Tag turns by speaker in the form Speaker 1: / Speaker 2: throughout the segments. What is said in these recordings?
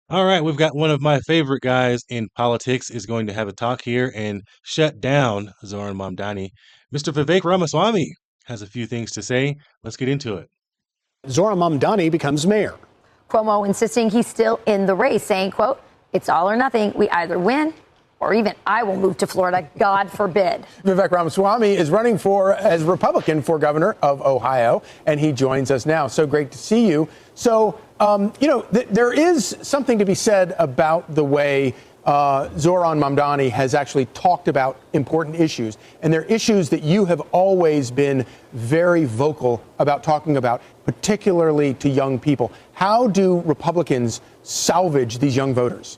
Speaker 1: All right, we've got one of my favorite guys in politics is going to have a talk here and shut down Zohran Mamdani. Mr. Vivek Ramaswamy has a few things to say. Let's get into it.
Speaker 2: Zohran Mamdani becomes mayor.
Speaker 3: Cuomo insisting he's still in the race, saying, quote, "It's all or nothing. We either win or even I will move to Florida. God forbid."
Speaker 2: Vivek Ramaswamy is running as Republican for governor of Ohio, and he joins us now. So great to see you. So, there is something to be said about the way Zohran Mamdani has actually talked about important issues. And they're issues that you have always been very vocal about talking about, particularly to young people. How do Republicans salvage these young voters?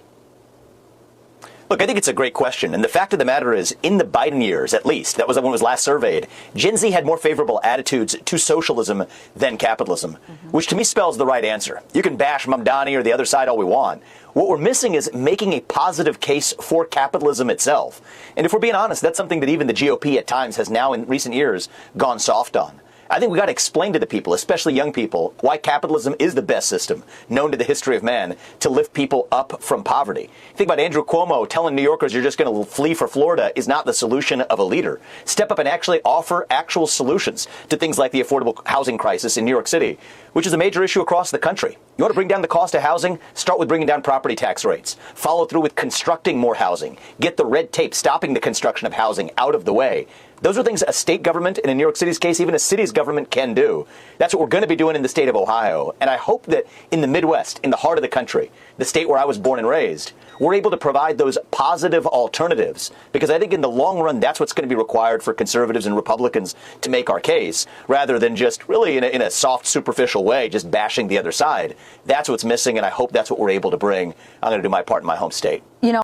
Speaker 4: Look, I think it's a great question. And the fact of the matter is, in the Biden years, at least, that was when it was last surveyed, Gen Z had more favorable attitudes to socialism than capitalism, which to me spells the right answer. You can bash Mamdani or the other side all we want. What we're missing is making a positive case for capitalism itself. And if we're being honest, that's something that even the GOP at times has now in recent years gone soft on. I think we got to explain to the people, especially young people, why capitalism is the best system known to the history of man to lift people up from poverty. Think about Andrew Cuomo telling New Yorkers you're just going to flee for Florida is not the solution of a leader. Step up and actually offer actual solutions to things like the affordable housing crisis in New York City, which is a major issue across the country. You want to bring down the cost of housing? Start with bringing down property tax rates. Follow through with constructing more housing. Get the red tape stopping the construction of housing out of the way. Those are things a state government, and in New York City's case, even a city's government can do. That's what we're going to be doing in the state of Ohio. And I hope that in the Midwest, in the heart of the country, the state where I was born and raised, we're able to provide those positive alternatives. Because I think in the long run, that's what's going to be required for conservatives and Republicans to make our case, rather than just really in a soft, superficial way, just bashing the other side. That's what's missing, and I hope that's what we're able to bring. I'm going to do my part in my home state.
Speaker 3: You know,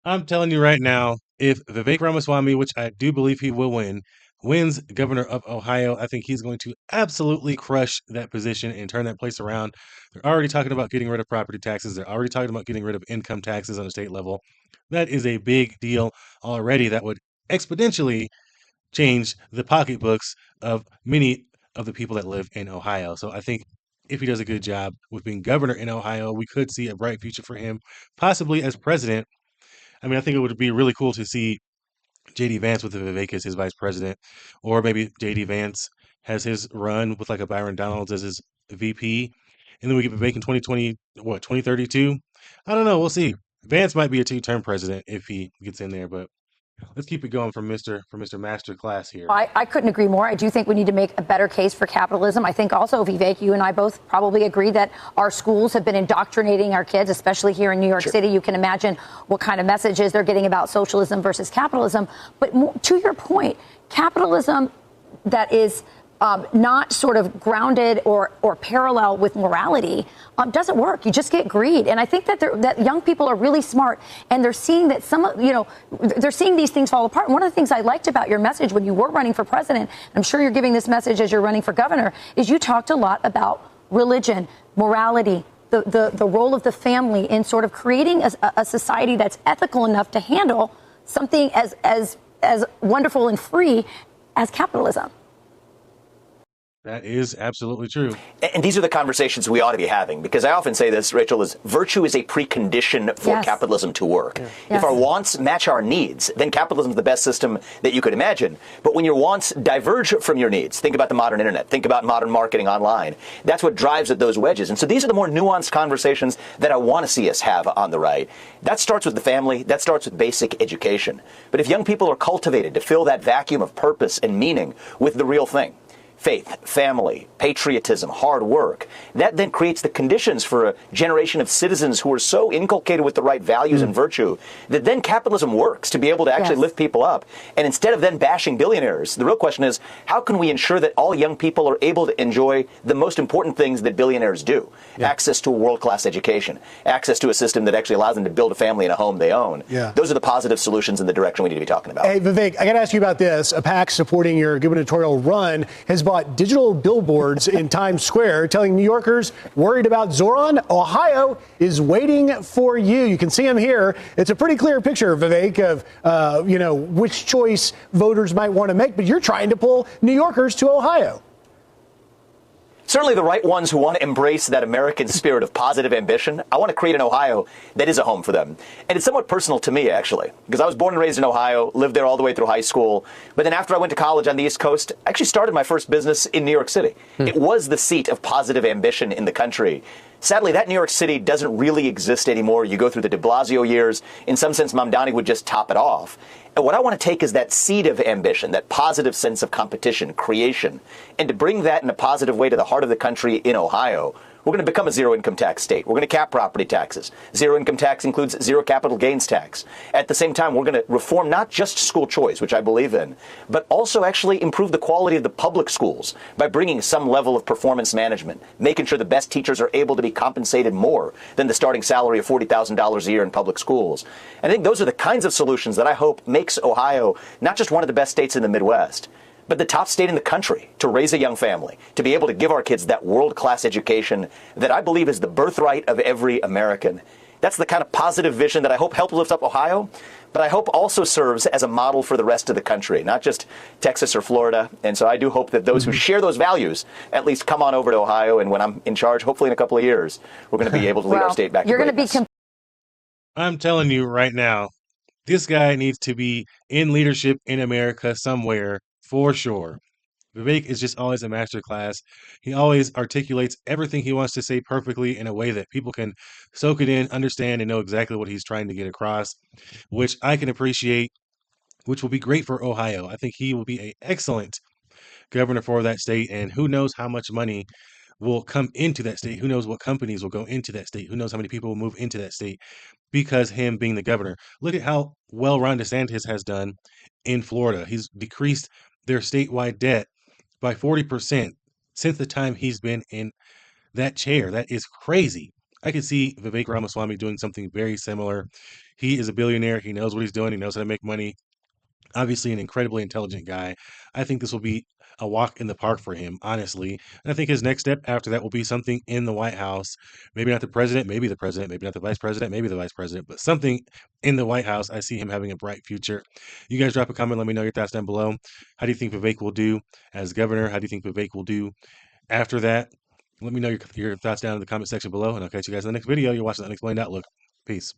Speaker 1: I'm telling you right now, if Vivek Ramaswamy, which I do believe he will win, wins governor of Ohio, I think he's going to absolutely crush that position and turn that place around. They're already talking about getting rid of property taxes. They're already talking about getting rid of income taxes on a state level. That is a big deal already. That would exponentially change the pocketbooks of many of the people that live in Ohio. So I think if he does a good job with being governor in Ohio, we could see a bright future for him, possibly as president. I mean, I think it would be really cool to see JD Vance with Vivek as his vice president, or maybe JD Vance has his run with like a Byron Donalds as his VP, and then we get Vivek in 2020, 2032? I don't know. We'll see. Vance might be a two-term president if he gets in there, but let's keep it going from Mr. Master Class here.
Speaker 3: I couldn't agree more. I do think we need to make a better case for capitalism. I think also, Vivek, you and I both probably agree that our schools have been indoctrinating our kids, especially here in New York City. You can imagine what kind of messages they're getting about socialism versus capitalism. But to your point, capitalism that is not sort of grounded or parallel with morality doesn't work. You just get greed. And I think that young people are really smart, and they're seeing that they're seeing these things fall apart. And one of the things I liked about your message when you were running for president, I'm sure you're giving this message as you're running for governor, is you talked a lot about religion, morality, the role of the family in sort of creating a society that's ethical enough to handle something as wonderful and free as capitalism.
Speaker 1: That is absolutely true.
Speaker 4: And these are the conversations we ought to be having, because I often say this, Rachel, is virtue is a precondition for capitalism to work. Yeah. If our wants match our needs, then capitalism is the best system that you could imagine. But when your wants diverge from your needs, think about the modern internet, think about modern marketing online. That's what drives at those wedges. And so these are the more nuanced conversations that I want to see us have on the right. That starts with the family. That starts with basic education. But if young people are cultivated to fill that vacuum of purpose and meaning with the real thing, faith, family, patriotism, hard work, that then creates the conditions for a generation of citizens who are so inculcated with the right values and virtue that then capitalism works to be able to actually lift people up. And instead of then bashing billionaires, the real question is, how can we ensure that all young people are able to enjoy the most important things that billionaires do? Access to a world-class education, access to a system that actually allows them to build a family and a home they own. Those are the positive solutions in the direction we need to be talking about.
Speaker 2: Hey, Vivek, I got to ask you about this. A PAC supporting your gubernatorial run has bought digital billboards in Times Square telling New Yorkers worried about Zohran, Ohio is waiting for you. You can see him here. It's a pretty clear picture, Vivek, of, which choice voters might want to make. But you're trying to pull New Yorkers to Ohio.
Speaker 4: Certainly the right ones who want to embrace that American spirit of positive ambition. I want to create an Ohio that is a home for them. And it's somewhat personal to me, actually, because I was born and raised in Ohio, lived there all the way through high school. But then after I went to college on the East Coast, I actually started my first business in New York City. It was the seat of positive ambition in the country. Sadly, that New York City doesn't really exist anymore. You go through the de Blasio years. In some sense, Mamdani would just top it off. And what I want to take is that seed of ambition, that positive sense of competition, creation, and to bring that in a positive way to the heart of the country in Ohio. We're going to become a zero-income tax state. We're going to cap property taxes. Zero-income tax includes zero capital gains tax. At the same time, we're going to reform not just school choice, which I believe in, but also actually improve the quality of the public schools by bringing some level of performance management, making sure the best teachers are able to be compensated more than the starting salary of $40,000 a year in public schools. And I think those are the kinds of solutions that I hope makes Ohio not just one of the best states in the Midwest, but the top state in the country to raise a young family, to be able to give our kids that world-class education that I believe is the birthright of every American. That's the kind of positive vision that I hope helps lift up Ohio, but I hope also serves as a model for the rest of the country, not just Texas or Florida. And so I do hope that those who share those values at least come on over to Ohio, and when I'm in charge, hopefully in a couple of years, we're going to be able to lead our state back to greatness.
Speaker 1: I'm telling you right now, this guy needs to be in leadership in America somewhere for sure. Vivek is just always a masterclass. He always articulates everything he wants to say perfectly in a way that people can soak it in, understand, and know exactly what he's trying to get across, which I can appreciate, which will be great for Ohio. I think he will be an excellent governor for that state, and who knows how much money will come into that state. Who knows what companies will go into that state? Who knows how many people will move into that state because him being the governor. Look at how well Ron DeSantis has done in Florida. He's decreased their statewide debt by 40% since the time he's been in that chair. That is crazy. I could see Vivek Ramaswamy doing something very similar. He is a billionaire. He knows what he's doing. He knows how to make money. Obviously, an incredibly intelligent guy. I think this will be a walk in the park for him, honestly. And I think his next step after that will be something in the White House. Maybe not the president, maybe the president, maybe not the vice president, maybe the vice president, but something in the White House. I see him having a bright future. You guys drop a comment. Let me know your thoughts down below. How do you think Vivek will do as governor? How do you think Vivek will do after that? Let me know your thoughts down in the comment section below, and I'll catch you guys in the next video. You're watching the Unexplained Outlook. Peace.